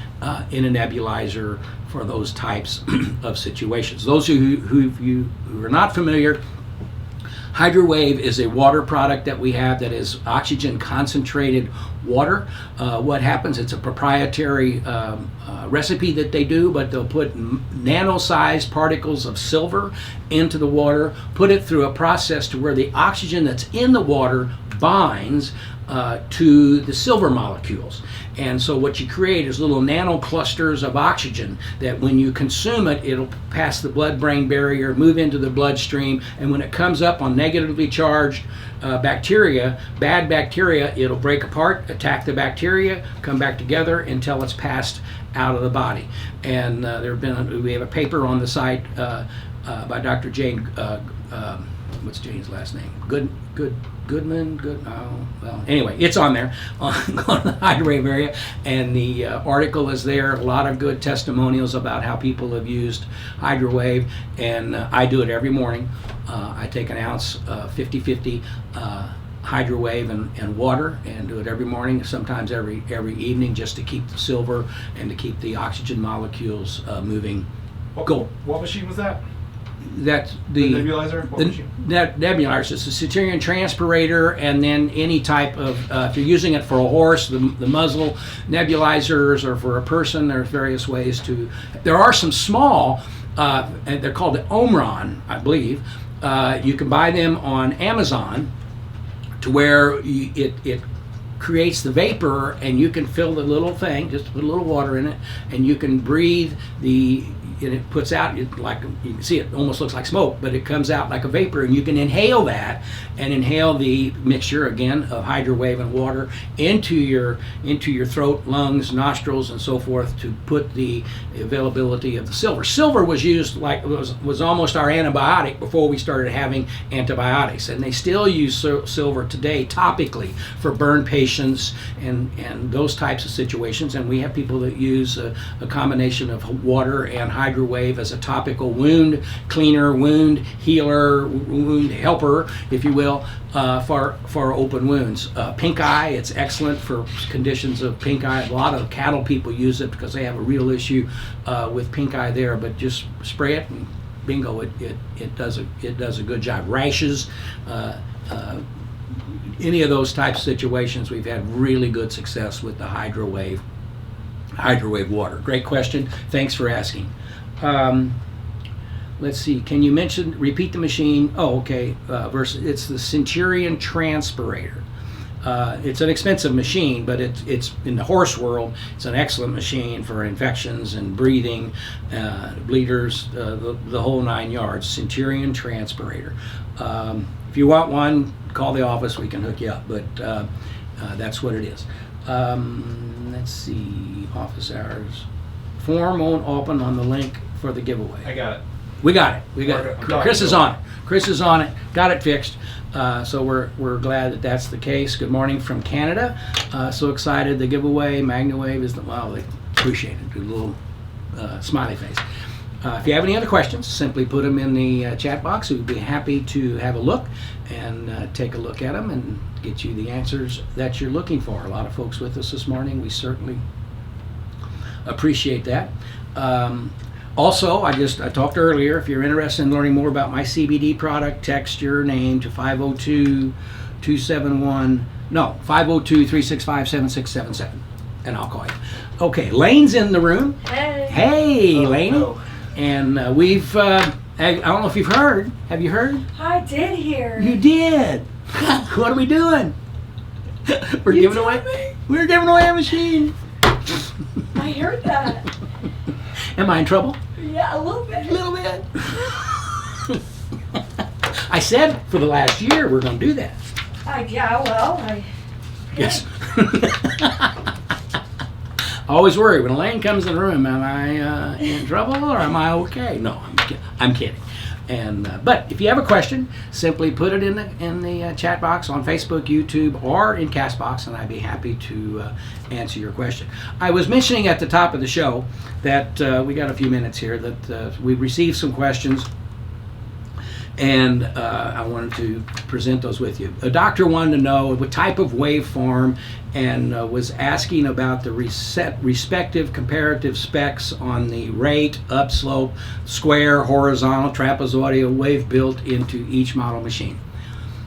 in a nebulizer for those types of situations. Those who are not familiar, HydroWave is a water product that we have that is oxygen concentrated water. What happens, it's a proprietary recipe that they do, but they'll put nano-sized particles of silver into the water, put it through a process to where the oxygen that's in the water binds to the silver molecules. And so what you create is little nano clusters of oxygen that when you consume it, it'll pass the blood-brain barrier, move into the bloodstream, and when it comes up on negatively charged bacteria, bad bacteria, it'll break apart, attack the bacteria, come back together until it's passed out of the body. And we have a paper on the site by Dr. Jane, what's Jane's last name? Goodman. Anyway, it's on there on the HydroWave area, and the article is there. A lot of good testimonials about how people have used HydroWave, and I do it every morning. I take an ounce 50-50 HydroWave and water, and do it every morning, sometimes every evening, just to keep the silver and to keep the oxygen molecules moving. What machine was that? That's the nebulizer? Nebulizer. It's a Centurion Transpirator, and then any type of, if you're using it for a horse, the muzzle nebulizers, or for a person, there's various ways to. There are some small, and they're called the Omron, I believe. You can buy them on Amazon, to where it creates the vapor, and you can fill the little thing, just put a little water in it, and you can breathe and it puts out, like, you can see it almost looks like smoke, but it comes out like a vapor, and you can inhale that, and inhale the mixture again of HydroWave and water into your throat, lungs, nostrils, and so forth, to put the availability of the silver. Silver was used was almost our antibiotic before we started having antibiotics, and they still use silver today topically for burn patients and those types of situations. And we have people that use a combination of water and HydroWave as a topical wound cleaner, wound healer, wound helper, if you will, for open wounds. Pink eye, it's excellent for conditions of pink eye. A lot of cattle people use it because they have a real issue with pink eye there, but just spray it and bingo, it does a good job. Rashes, any of those types of situations, we've had really good success with the HydroWave water. Great question. Thanks for asking. Let's see. Can you repeat the machine? Oh, okay. It's the Centurion Transpirator. It's an expensive machine, but it's in the horse world. It's an excellent machine for infections and breathing, bleeders, the whole 9 yards. Centurion Transpirator. If you want one, call the office. We can hook you up. But that's what it is. Let's see. Office hours. Form won't open on the link for the giveaway. I got it. We got it. Chris is on it. Chris is on it. Got it fixed. So we're glad that that's the case. Good morning from Canada. So excited. The giveaway, MagnaWave is they appreciate it. Do a little smiley face. If you have any other questions, simply put them in the chat box. We'd be happy to have a look and take a look at them and get you the answers that you're looking for. A lot of folks with us this morning. We certainly appreciate that. Also, I talked earlier, if you're interested in learning more about my CBD product, text your name to 502-365-7677, and I'll call you. Okay, Lane's in the room. Hey, Lane. Hello. And we've, I don't know if you've heard. Have you heard? I did hear. You did. What are we doing? We're giving away a machine. I heard that. Am I in trouble? Yeah, a little bit. A little bit. I said for the last year we're going to do that. Yes. I always worry when Elaine comes in the room, am I in trouble or am I okay? No, I'm kidding. And but if you have a question, simply put it in the chat box on Facebook, YouTube, or in Castbox, and I'd be happy to answer your question. I was mentioning at the top of the show that we got a few minutes here that we received some questions, and I wanted to present those with you. A doctor wanted to know what type of waveform and was asking about the respective comparative specs on the rate, upslope, square, horizontal, trapezoidal wave built into each model machine.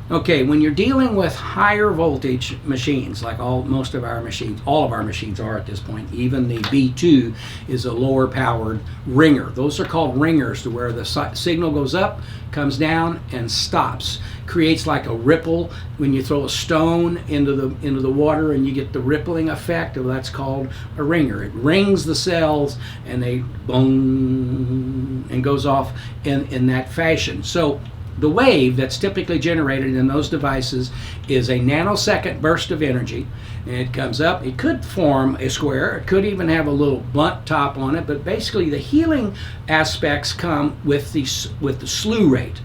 Okay, when you're dealing with higher voltage machines, like most of our machines, all of our machines are at this point, even the B2 is a lower powered ringer. Those are called ringers, to where the signal goes up, comes down, and stops. Creates like a ripple when you throw a stone into the water and you get the rippling effect. Well, that's called a ringer. It rings the cells and they boom and goes off in that fashion. So the wave that's typically generated in those devices is a nanosecond burst of energy, and it comes up. It could form a square. It could even have a little blunt top on it, but basically the healing aspects come with the slew rate.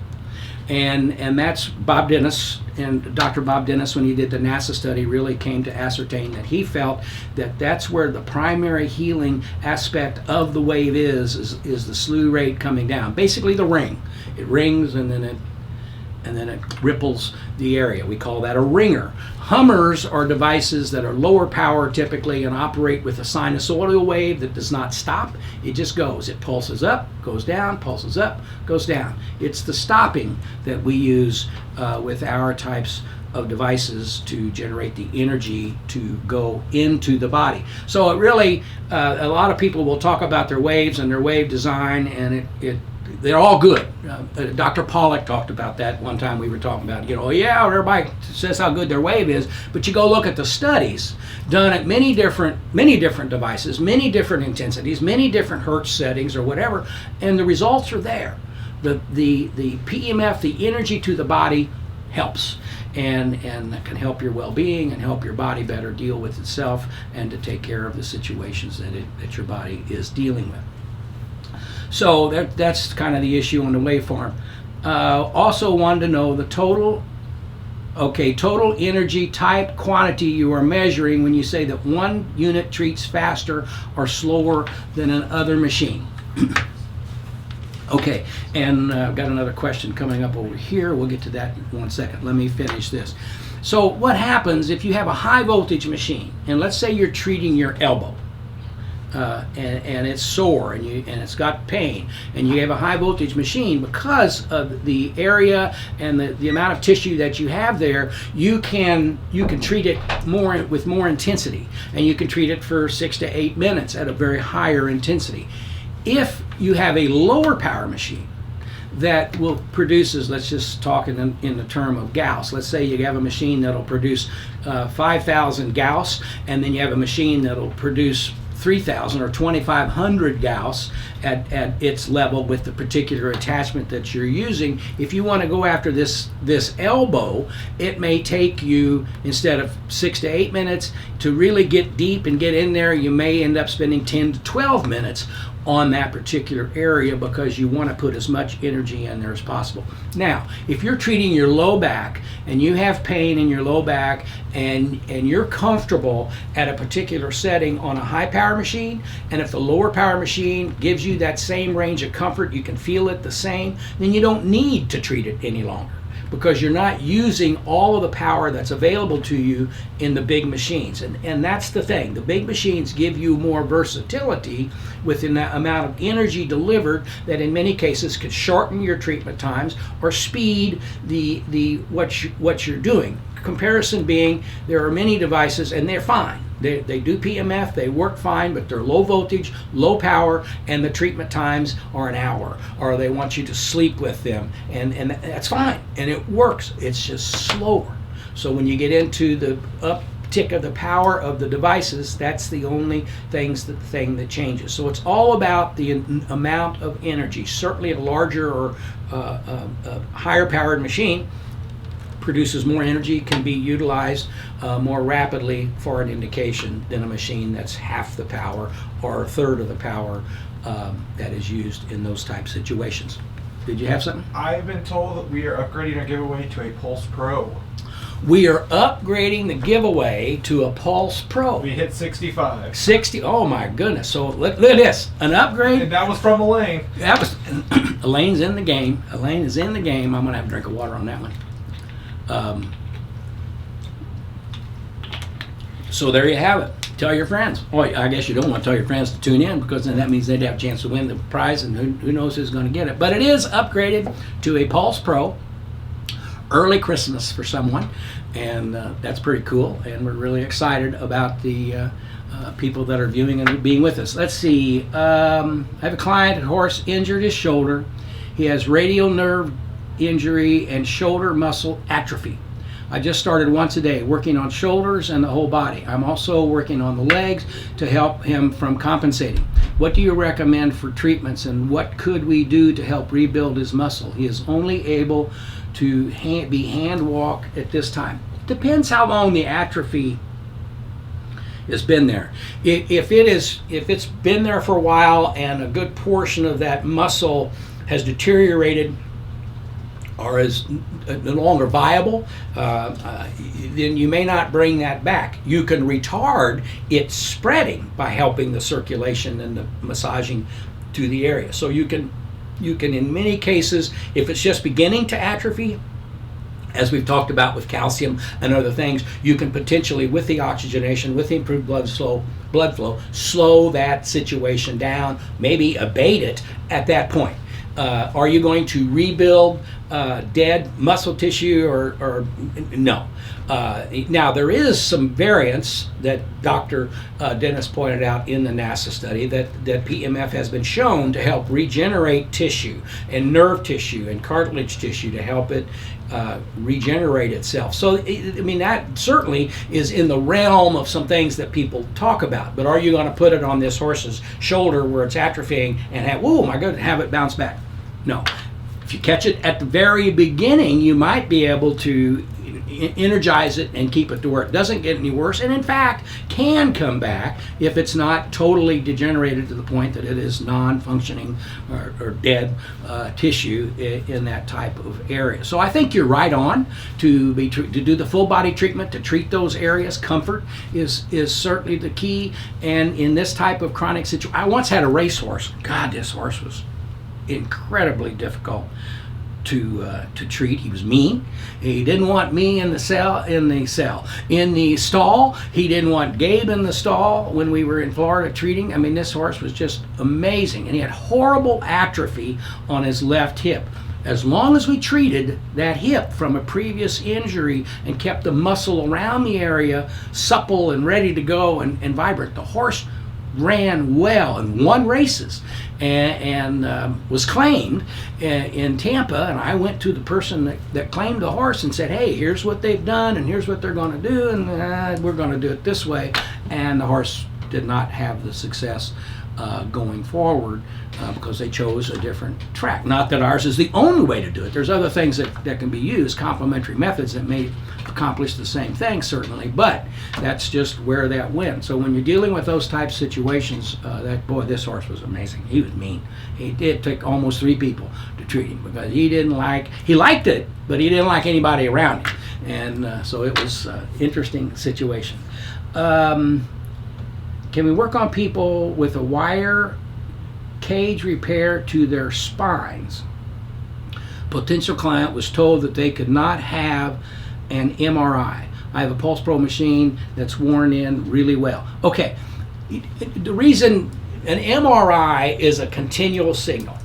And that's Bob Dennis, and Dr. Bob Dennis, when he did the NASA study, really came to ascertain that he felt that that's where the primary healing aspect of the wave is the slew rate coming down. Basically the ring. It rings and then it ripples the area. We call that a ringer. Hummers are devices that are lower power typically and operate with a sinusoidal wave that does not stop. It just goes. It pulses up, goes down, pulses up, goes down. It's the stopping that we use with our types of devices to generate the energy to go into the body. So it really, a lot of people will talk about their waves and their wave design, and they're all good. Dr. Pollack talked about that one time. We were talking about, yeah, everybody says how good their wave is, but you go look at the studies done at many different devices, many different intensities, many different hertz settings or whatever, and the results are there. The PEMF, the energy to the body, helps and that can help your well-being and help your body better deal with itself and to take care of the situations that your body is dealing with. So that's kind of the issue on the waveform. Also wanted to know the total energy type quantity you are measuring when you say that one unit treats faster or slower than another machine. Okay, and I've got another question coming up over here. We'll get to that in 1 second. Let me finish this. So what happens if you have a high voltage machine, and let's say you're treating your elbow, and it's sore and it's got pain, and you have a high voltage machine, because of the area and the amount of tissue that you have there, you can treat it with more intensity, and you can treat it for 6 to 8 minutes at a very higher intensity. If you have a lower power machine that will produces, let's just talk in the term of Gauss. Let's say you have a machine that'll produce 5,000 Gauss, and then you have a machine that'll produce 3,000 or 2,500 Gauss at its level with the particular attachment that you're using. If you want to go after this elbow, it may take you, instead of 6 to 8 minutes, to really get deep and get in there, you may end up spending 10 to 12 minutes on that particular area, because you want to put as much energy in there as possible. Now, if you're treating your low back and you have pain in your low back and you're comfortable at a particular setting on a high power machine, and if the lower power machine gives you that same range of comfort, you can feel it the same, then you don't need to treat it any longer, because you're not using all of the power that's available to you in the big machines. And that's the thing. The big machines give you more versatility within that amount of energy delivered, that in many cases could shorten your treatment times or speed what you're doing. Comparison being, there are many devices and they're fine. They do PMF, they work fine, but they're low voltage, low power, and the treatment times are an hour, or they want you to sleep with them, and that's fine, and it works. It's just slower. So when you get into the up uptick of the power of the devices, that's the only thing that changes. So it's all about the amount of energy. Certainly a larger or higher powered machine produces more energy, can be utilized more rapidly for an indication than a machine that's half the power or a third of the power that is used in those type situations. Did you have something? I've been told that we are upgrading our giveaway to a Pulse Pro. We are upgrading the giveaway to a Pulse Pro. We hit 65. 60. Oh my goodness! So look at this, an upgrade. And that was from Elaine. That was Elaine's in the game. Elaine is in the game. I'm gonna have a drink of water on that one. So there you have it. Tell your friends. Oh, I guess you don't want to tell your friends to tune in, because then that means they'd have a chance to win the prize, and who knows who's going to get it. But it is upgraded to a Pulse Pro. Early Christmas for someone, and that's pretty cool. And we're really excited about the people that are viewing and being with us. Let's see. I have a client at horse injured his shoulder. He has radial nerve injury and shoulder muscle atrophy. I just started once a day working on shoulders and the whole body. I'm also working on the legs to help him from compensating. What do you recommend for treatments, and what could we do to help rebuild his muscle? He is only able to be hand walk at this time. Depends how long the atrophy has been there. If it's been there for a while and a good portion of that muscle has deteriorated or is no longer viable, then you may not bring that back. You can retard its spreading by helping the circulation and the massaging to the area. So you can in many cases, if it's just beginning to atrophy, as we've talked about with calcium and other things, you can potentially, with the oxygenation, with the improved blood flow, slow that situation down, maybe abate it at that point. Are you going to rebuild dead muscle tissue or no? Now there is some variance that Dr. Dennis pointed out in the NASA study that PMF has been shown to help regenerate tissue and nerve tissue and cartilage tissue to help it regenerate itself. So I mean, that certainly is in the realm of some things that people talk about. But are you going to put it on this horse's shoulder where it's atrophying and have, oh my goodness, have it bounce back? No. If you catch it at the very beginning, you might be able to energize it and keep it to where it doesn't get any worse, and in fact can come back if it's not totally degenerated to the point that it is non-functioning or dead tissue in that type of area. So I think you're right on to do the full body treatment to treat those areas. Comfort is certainly the key, and in this type of chronic situation, I once had a racehorse. God, this horse was incredibly difficult to treat. He was mean. He didn't want me in the stall. He didn't want Gabe in the stall when we were in Florida treating. I mean, this horse was just amazing, and he had horrible atrophy on his left hip. As long as we treated that hip from a previous injury and kept the muscle around the area supple and ready to go and vibrant, the horse ran well and won races and was claimed in Tampa. And I went to the person that claimed the horse and said, hey, here's what they've done and here's what they're going to do, and we're going to do it this way. And the horse did not have the success going forward because they chose a different track. Not that ours is the only way to do it. There's other things that can be used, complementary methods that may accomplish the same thing, certainly, but that's just where that went. So when you're dealing with those types of situations, this horse was amazing. He was mean. It took almost 3 people to treat him because he liked it, but he didn't like anybody around him. And so it was an interesting situation. Can we work on people with a wire cage repair to their spines? Potential client was told that they could not have an MRI. I have a Pulse Pro machine that's worn in really well. Okay, the reason an MRI is a continual signal,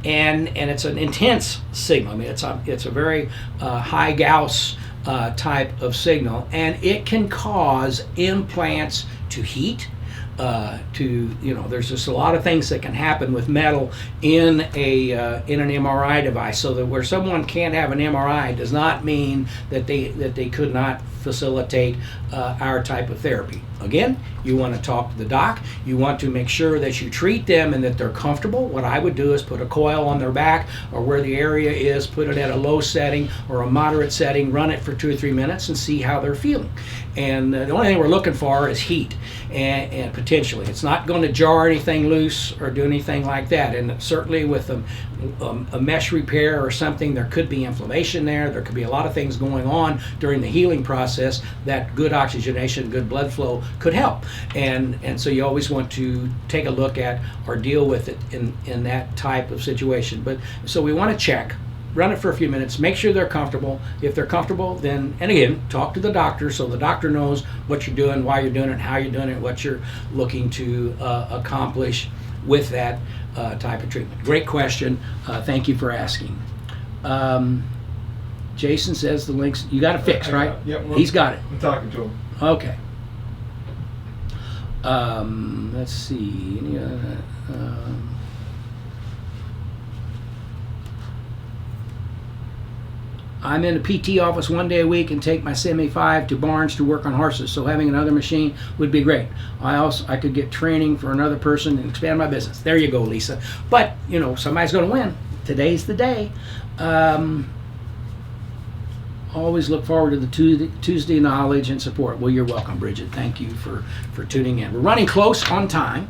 and it's an intense signal. I mean, it's a very high Gauss type of signal, and it can cause implants to heat, there's just a lot of things that can happen with metal in an MRI device. So that where someone can't have an MRI does not mean that they could not facilitate our type of therapy. Again, you want to talk to the doc. You want to make sure that you treat them and that they're comfortable. What I would do is put a coil on their back or where the area is, put it at a low setting or a moderate setting, run it for 2 or 3 minutes and see how they're feeling. And the only thing we're looking for is heat, and potentially. It's not going to jar anything loose or do anything like that. And certainly with a mesh repair or something, there could be inflammation there. There could be a lot of things going on during the healing process that good oxygenation, good blood flow could help. And so you always want to take a look at or deal with it in that type of situation. But so we want to check, run it for a few minutes, make sure they're comfortable. If they're comfortable, then, and again, talk to the doctor so the doctor knows what you're doing, why you're doing it, how you're doing it, what you're looking to accomplish with that type of treatment. Great question. Thank you for asking. Jason says the links, you got it fixed, right? Yep. He's got it. I'm talking to him. Okay. Let's see. Any other, I'm in a PT office 1 day a week and take my semi-5 to Barnes to work on horses, so having another machine would be great. I could get training for another person and expand my business. There you go, Lisa. But, somebody's going to win. Today's the day. Always look forward to the Tuesday knowledge and support. Well, you're welcome, Bridget. Thank you for tuning in. We're running close on time.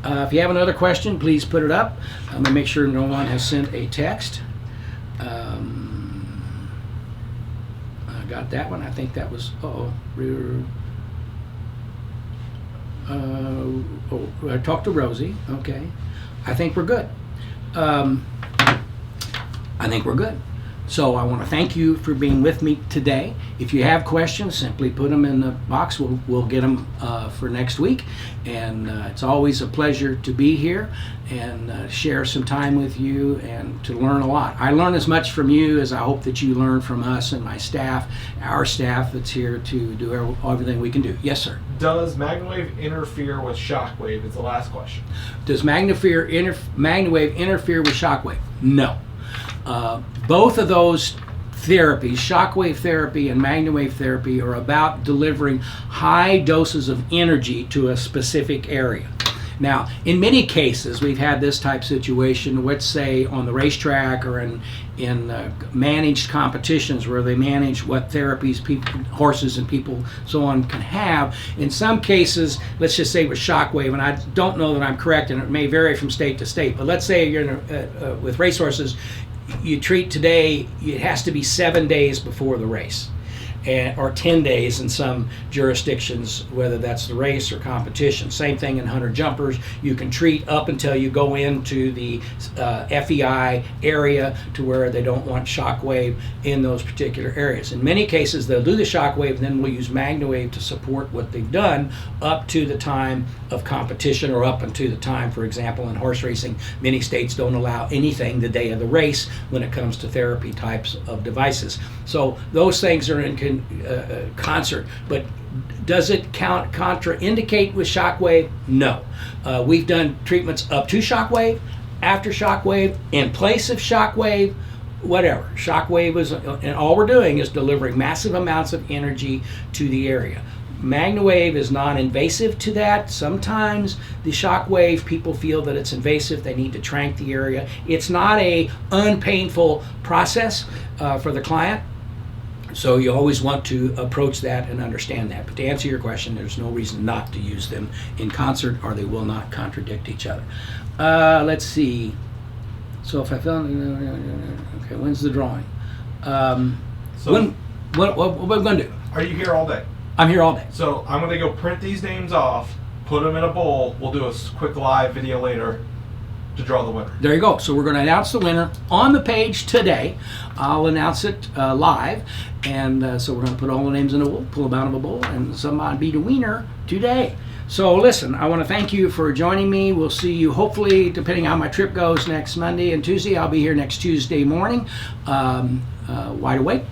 If you have another question, please put it up. I'm going to make sure no one has sent a text. I got that one. I think that was, I talked to Rosie. Okay. I think we're good. So I want to thank you for being with me today. If you have questions, simply put them in the box. We'll get them for next week. And it's always a pleasure to be here and share some time with you and to learn a lot. I learn as much from you as I hope that you learn from us and my staff, our staff that's here to do everything we can do. Yes, sir. Does MagnaWave interfere with shockwave? Is the last question. Does MagnaWave interfere with shockwave? No. Both of those therapies, shockwave therapy and MagnaWave therapy, are about delivering high doses of energy to a specific area. Now, in many cases, we've had this type situation, let's say on the racetrack or in managed competitions where they manage what therapies horses and people so on can have. In some cases, let's just say with shockwave, and I don't know that I'm correct, and it may vary from state to state, but let's say you're with racehorses, you treat today, it has to be 7 days before the race. Or 10 days in some jurisdictions, whether that's the race or competition. Same thing in hunter jumpers. You can treat up until you go into the FEI area to where they don't want shockwave in those particular areas. In many cases, they'll do the shockwave, and then we'll use MagnaWave to support what they've done up to the time of competition or up until the time, for example, in horse racing, many states don't allow anything the day of the race when it comes to therapy types of devices. So those things are in concert, but does it contraindicate with shockwave? No. We've done treatments up to shockwave, after shockwave, in place of shockwave, whatever. Shockwave is, and all we're doing is delivering massive amounts of energy to the area. MagnaWave is non-invasive to that. Sometimes the shockwave, people feel that it's invasive. They need to trank the area. It's not a unpainful process for the client. So you always want to approach that and understand that. But to answer your question, there's no reason not to use them in concert, or they will not contradict each other. Let's see. So if I feel, okay, when's the drawing? What are we going to do? Are you here all day? I'm here all day. So I'm going to go print these names off, put them in a bowl. We'll do a quick live video later to draw the winner. There you go. So we're going to announce the winner on the page today. I'll announce it live, and so we're going to put all the names in a bowl, pull them out of a bowl, and somebody be the winner today. So listen, I want to thank you for joining me. We'll see you hopefully, depending on how my trip goes, next Monday and Tuesday. I'll be here next Tuesday morning, wide awake.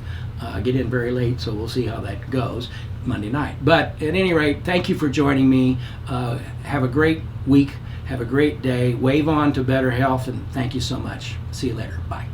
Get in very late, so we'll see how that goes. Monday night. But at any rate, thank you for joining me. Have a great week. Have a great day. Wave on to better health, and thank you so much. See you later. Bye.